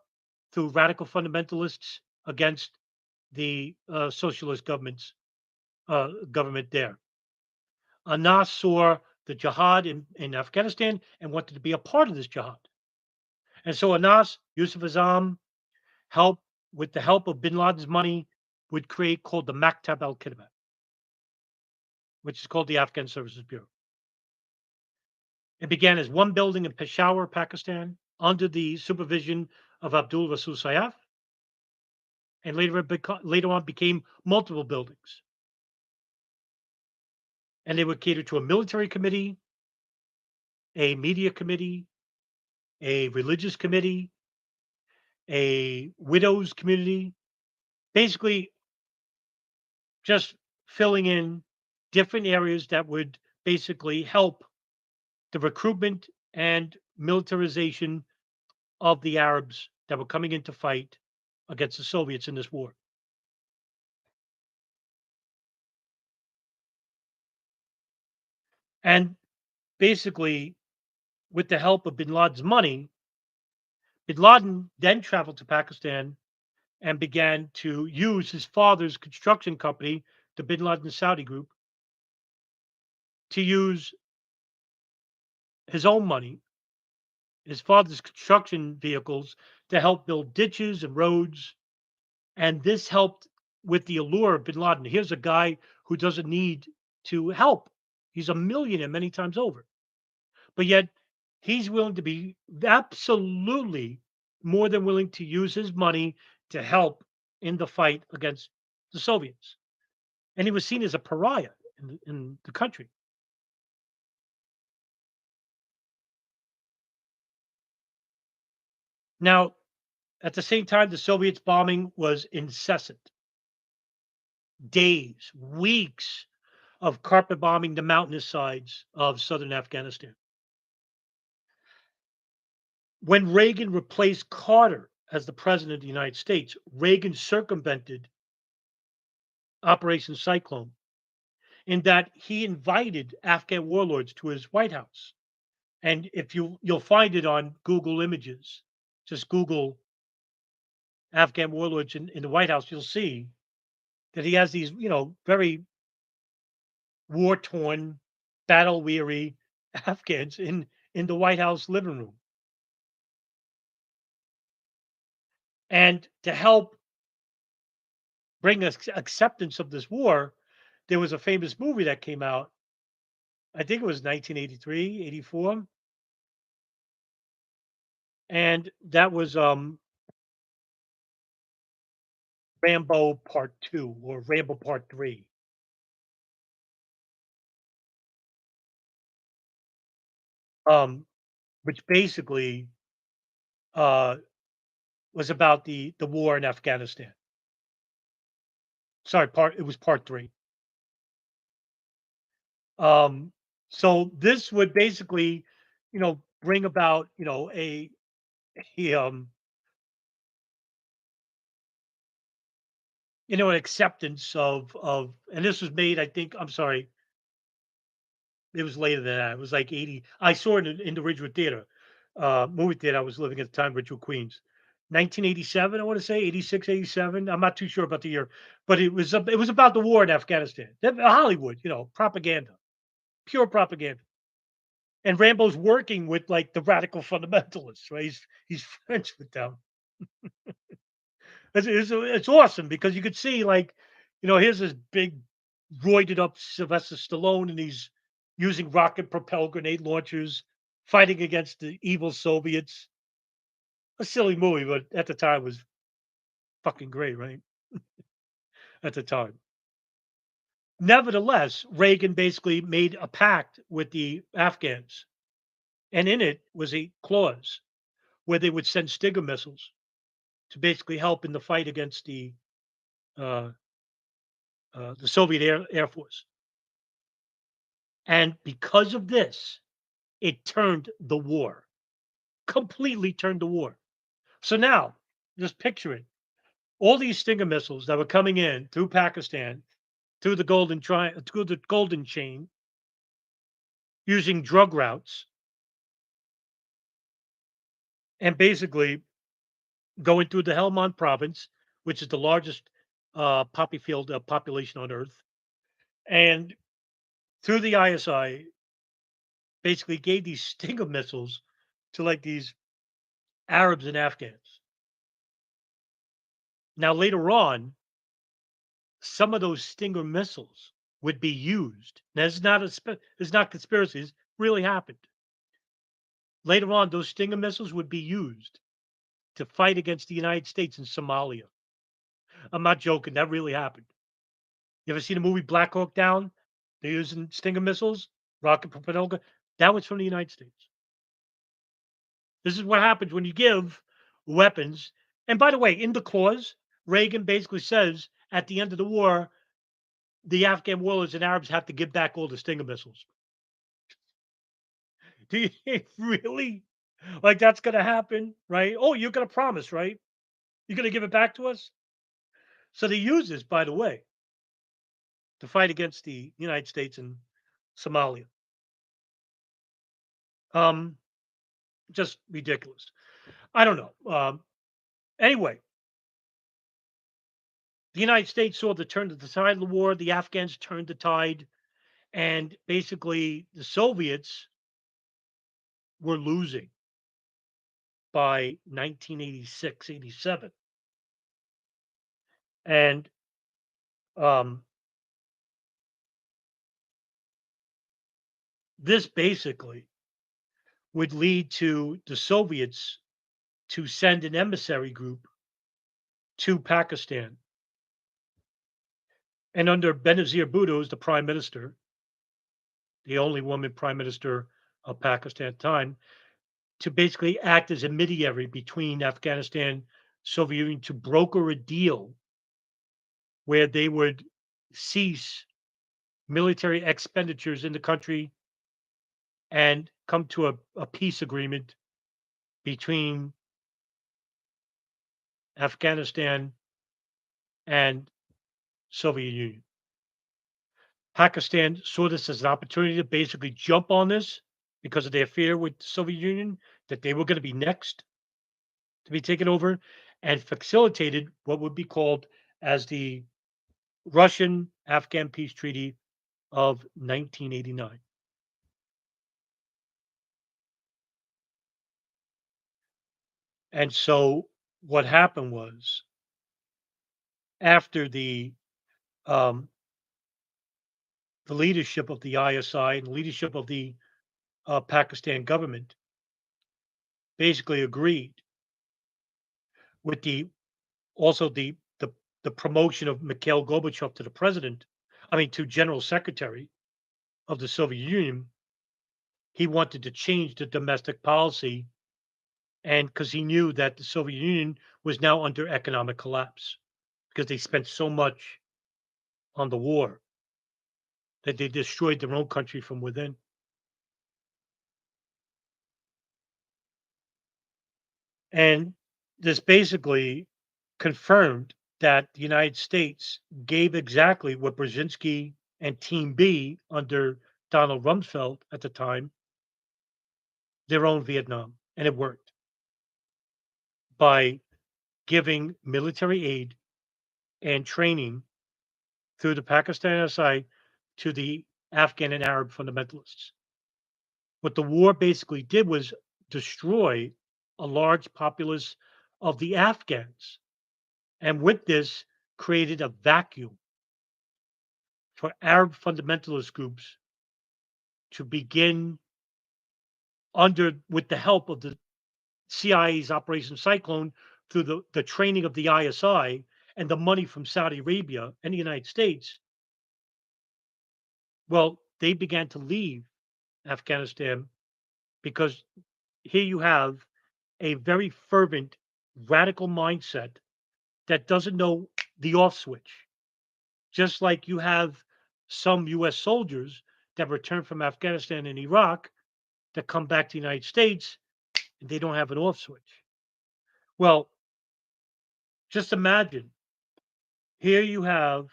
through radical fundamentalists against the socialist government there. Anas saw the jihad in Afghanistan and wanted to be a part of this jihad. And so Anas, Yusuf Azam, help with the help of bin Laden's money, would create called the Maktab al-Khidmat, which is called the Afghan Services Bureau. It began as one building in Peshawar, Pakistan, under the supervision of Abdul Rasul Sayyaf, and later on became multiple buildings. And they would cater to a military committee, a media committee, a religious committee, a widows community, basically just filling in different areas that would basically help the recruitment and militarization of the Arabs that were coming in to fight against the Soviets in this war. And basically, with the help of bin Laden's money, bin Laden then traveled to Pakistan and began to use his father's construction company, the bin Laden Saudi Group, to use his own money, his father's construction vehicles, to help build ditches and roads. And this helped with the allure of bin Laden. Here's a guy who doesn't need to help. He's a millionaire many times over. But yet he's willing to be absolutely more than willing to use his money to help in the fight against the Soviets. And he was seen as a pariah in the country. Now, at the same time, the Soviets bombing was incessant. Days, weeks of carpet bombing the mountainous sides of southern Afghanistan. When Reagan replaced Carter as the president of the United States, Reagan circumvented Operation Cyclone in that he invited Afghan warlords to his White House. And if you'll find it on Google Images, just Google Afghan warlords in the White House, you'll see that he has these, very war torn, battle weary Afghans in the White House living room. And to help bring us acceptance of this war, there was a famous movie that came out. I think it was 1983, 84, and that was Rambo Part 2 or Rambo Part 3, um, which basically uh, was about the war in Afghanistan. Sorry, it was Part 3. Um, so this would basically, bring about, a an acceptance of, and this was made, I think, I'm sorry, it was later than that. It was like 80. I saw it in the Ridgewood Theater, movie theater I was living at the time, Ridgewood, Queens. 1987, I want to say 86, 87. I'm not too sure about the year, but it was about the war in Afghanistan. Hollywood, propaganda, pure propaganda. And Rambo's working with like the radical fundamentalists, right? He's friends with them. It's awesome because you could see like, here's this big roided up Sylvester Stallone, and he's using rocket propelled grenade launchers, fighting against the evil Soviets. A silly movie, but at the time was fucking great, right? At the time. Nevertheless, Reagan basically made a pact with the Afghans, and in it was a clause where they would send Stinger missiles to basically help in the fight against uh, the Soviet Air Force. And because of this, it turned the war, completely turned the war. So now, just picture it. All these Stinger missiles that were coming in through Pakistan, through the Golden Chain, using drug routes, and basically going through the Helmand province, which is the largest poppy field population on Earth, and through the ISI, basically gave these Stinger missiles to like these Arabs and Afghans. Now, later on, some of those Stinger missiles would be used. Now, it's not conspiracies, really happened. Later on, those Stinger missiles would be used to fight against the United States in Somalia. I'm not joking. That really happened. You ever seen the movie Black Hawk Down? They're using Stinger missiles, rocket propelled. That was from the United States. This is what happens when you give weapons. And by the way, in the clause, Reagan basically says at the end of the war, the Afghan warlords and Arabs have to give back all the Stinger missiles. Do you really? Like that's going to happen, right? Oh, you're going to promise, right? You're going to give it back to us? So they use this, by the way, to fight against the United States and Somalia. Um, just ridiculous. I don't know. Anyway, the United States saw the turn of the tide of the war. The Afghans turned the tide, and basically the Soviets were losing by 1986, 87. And um, this basically would lead to the Soviets to send an emissary group to Pakistan. And under Benazir Bhutto as the prime minister, the only woman prime minister of Pakistan at the time, to basically act as a mediator between Afghanistan, Soviet Union to broker a deal where they would cease military expenditures in the country and come to a peace agreement between Afghanistan and Soviet Union. Pakistan saw this as an opportunity to basically jump on this because of their fear with the Soviet Union that they were going to be next to be taken over and facilitated what would be called as the Russian Afghan Peace Treaty of 1989. And so what happened was after um, the leadership of the ISI and the leadership of the Pakistan government basically agreed with the also the promotion of Mikhail Gorbachev to the president, I mean to general secretary of the Soviet Union. He wanted to change the domestic policy, and because he knew that the Soviet Union was now under economic collapse because they spent so much on the war that they destroyed their own country from within. And this basically confirmed that the United States gave exactly what Brzezinski and Team B under Donald Rumsfeld at the time, their own Vietnam. And it worked by giving military aid and training through the Pakistan SI to the Afghan and Arab fundamentalists. What the war basically did was destroy a large populace of the Afghans. And with this, created a vacuum for Arab fundamentalist groups to begin under with the help of the CIA's Operation Cyclone through the training of the ISI and the money from Saudi Arabia and the United States. Well, they began to leave Afghanistan because here you have a very fervent, radical mindset that doesn't know the off switch. Just like you have some US soldiers that return from Afghanistan and Iraq that come back to the United States and they don't have an off switch. Well, just imagine here you have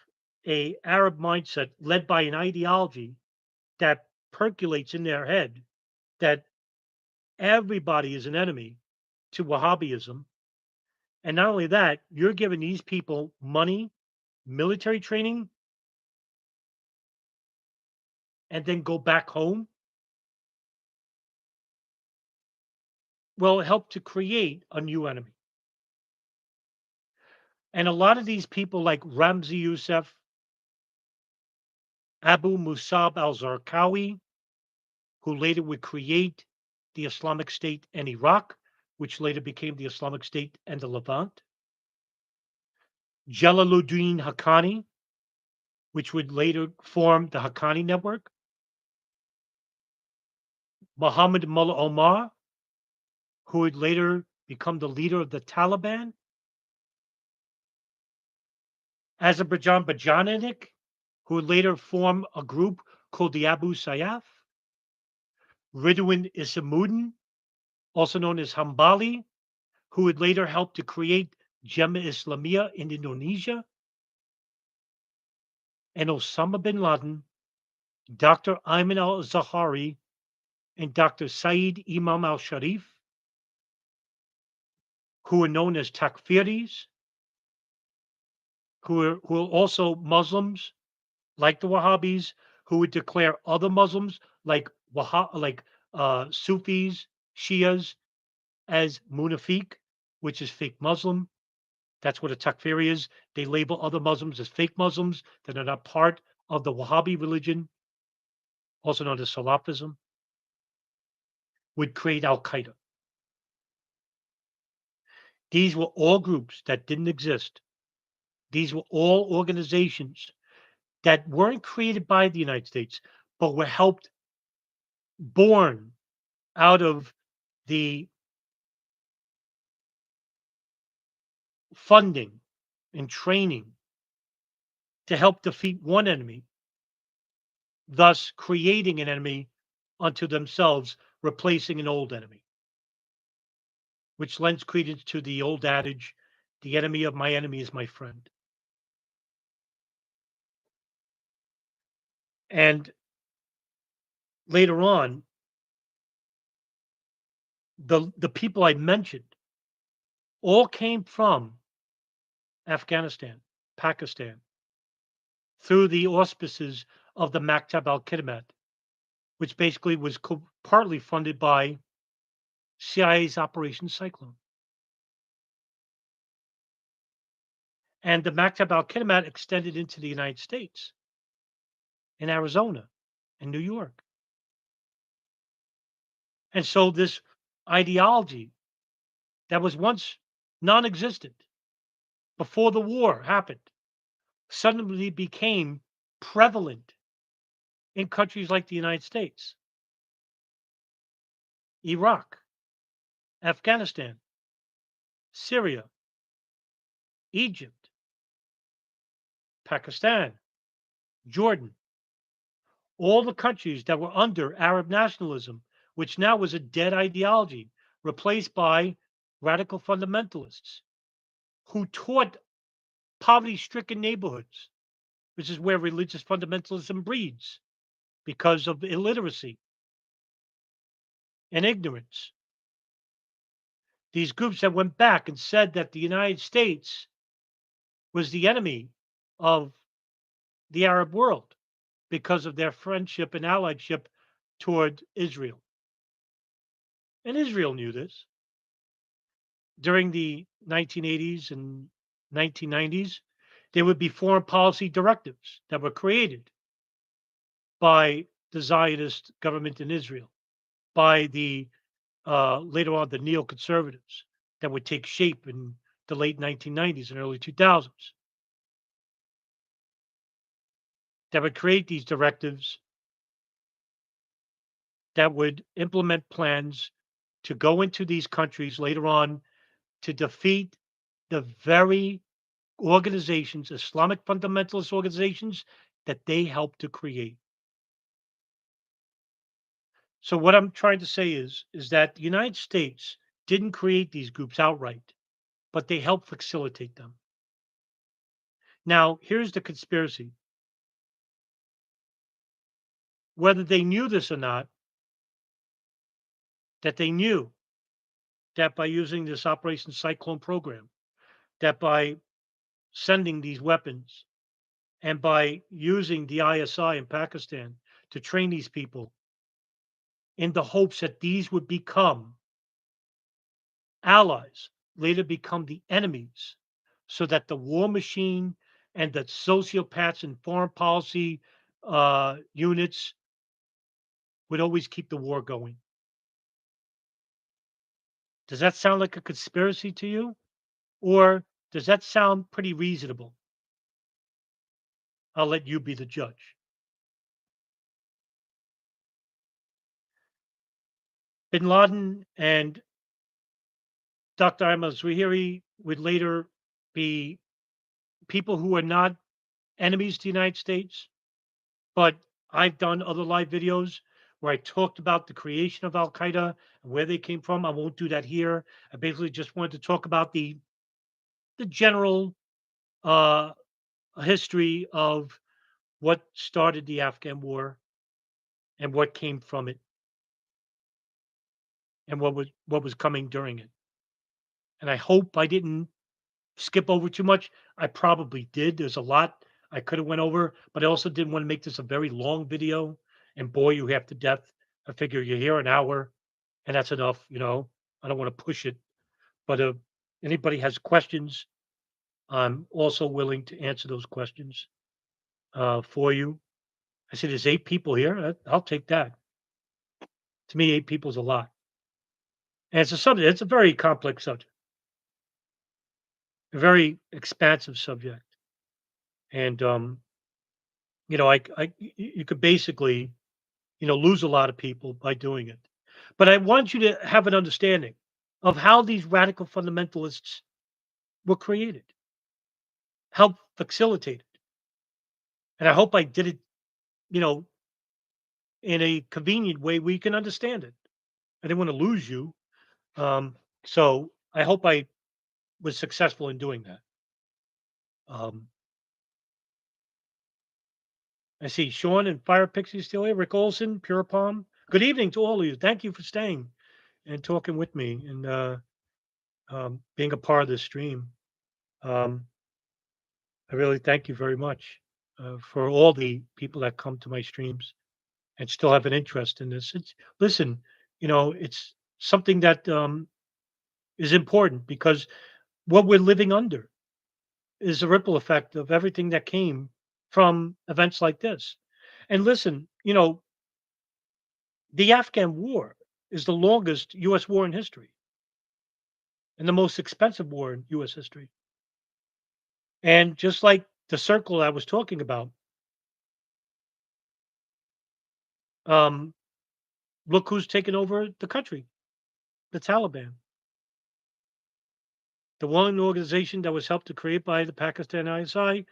a Arab mindset led by an ideology that percolates in their head that everybody is an enemy to Wahhabism. And not only that, you're giving these people money, military training, and then go back home. Well, it helped to create a new enemy. And a lot of these people like Ramzi Youssef, Abu Musab al-Zarqawi, who later would create the Islamic State and Iraq, which later became the Islamic State and the Levant. Jalaluddin Haqqani, which would later form the Haqqani network. Muhammad Mullah Omar, who would later become the leader of the Taliban. Azerbaijan Bajanic, who would later form a group called the Abu Sayyaf. Ridwan Isamuddin, also known as Hambali, who would later help to create Jemaah Islamiyah in Indonesia. And Osama bin Laden, Dr. Ayman al-Zawahiri, and Dr. Saeed Imam al-Sharif, who are known as Takfiris, who are also Muslims, like the Wahhabis, who would declare other Muslims like Sufis, Shias as munafiq, which is fake Muslim. That's what a Takfiri is. They label other Muslims as fake Muslims that are not part of the Wahhabi religion, also known as Salafism, would create Al Qaeda. These were all groups that didn't exist. These were all organizations that weren't created by the United States, but were helped born out of the funding and training to help defeat one enemy, thus creating an enemy unto themselves, replacing an old enemy, which lends credence to the old adage, the enemy of my enemy is my friend. And later on, the people I mentioned all came from Afghanistan, Pakistan, through the auspices of the Maktab al-Khidmat, which basically was partly funded by CIA's Operation Cyclone. And the Maktab al-Khidmat extended into the United States, in Arizona, and New York. And so this ideology that was once non-existent before the war happened suddenly became prevalent in countries like the United States, Iraq, Afghanistan, Syria, Egypt, Pakistan, Jordan, all the countries that were under Arab nationalism, which now was a dead ideology, replaced by radical fundamentalists who taught poverty stricken neighborhoods, which is where religious fundamentalism breeds because of illiteracy and ignorance. These groups that went back and said that the United States was the enemy of the Arab world because of their friendship and allyship toward Israel. And Israel knew this. During the 1980s and 1990s, there would be foreign policy directives that were created by the Zionist government in Israel, by the later on the neoconservatives that would take shape in the late 1990s and early 2000s, that would create these directives that would implement plans to go into these countries later on to defeat the very organizations, Islamic fundamentalist organizations that they helped to create. So what I'm trying to say is that the United States didn't create these groups outright, but they helped facilitate them. Now, here's the conspiracy. Whether they knew this or not, that they knew that by using this Operation Cyclone program, that by sending these weapons and by using the ISI in Pakistan to train these people in the hopes that these would become allies, later become the enemies, so that the war machine and the sociopaths and foreign policy units would always keep the war going. Does that sound like a conspiracy to you? Or does that sound pretty reasonable? I'll let you be the judge. Bin Laden and Dr. Ayman Zawahiri would later be people who are not enemies to the United States, but I've done other live videos where I talked about the creation of Al Qaeda and where they came from. I won't do that here. I basically just wanted to talk about the general uh, history of what started the Afghan war and what came from it and what was coming during it. And I hope I didn't skip over too much. I probably did. There's a lot I could have went over, but I also didn't want to make this a very long video and bore you half to death. I figure you're here an hour and that's enough, you know. I don't want to push it. But anybody has questions, I'm also willing to answer those questions for you. I see there's 8 people here. I'll take that. To me, 8 people is a lot. And it's a subject. It's a very complex subject, a very expansive subject, and you could basically lose a lot of people by doing it. But I want you to have an understanding of how these radical fundamentalists were created, how facilitated, and I hope I did it, you know, in a convenient way we can understand it. I didn't want to lose you, so I hope I was successful in doing that. Um, I see Sean and Fire Pixie still here. Rick Olson, Pure Palm. Good evening to all of you. Thank you for staying and talking with me and being a part of this stream. Um, I really thank you very much for all the people that come to my streams and still have an interest in this. Listen, it's something that is important because what we're living under is a ripple effect of everything that came from events like this. And listen, the Afghan war is the longest U.S. war in history and the most expensive war in U.S. history. And just like the circle I was talking about, um, look who's taken over the country, the Taliban, the one organization that was helped to create by the Pakistan ISI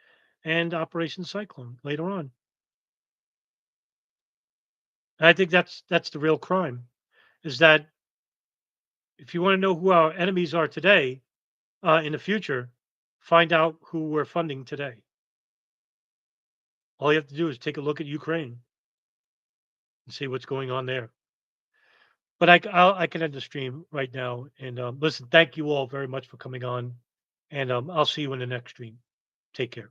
and Operation Cyclone later on. And I think that's the real crime, is that if you want to know who our enemies are today, in the future, find out who we're funding today. All you have to do is take a look at Ukraine and see what's going on there. But I can end the stream right now. And listen, thank you all very much for coming on. And I'll see you in the next stream. Take care.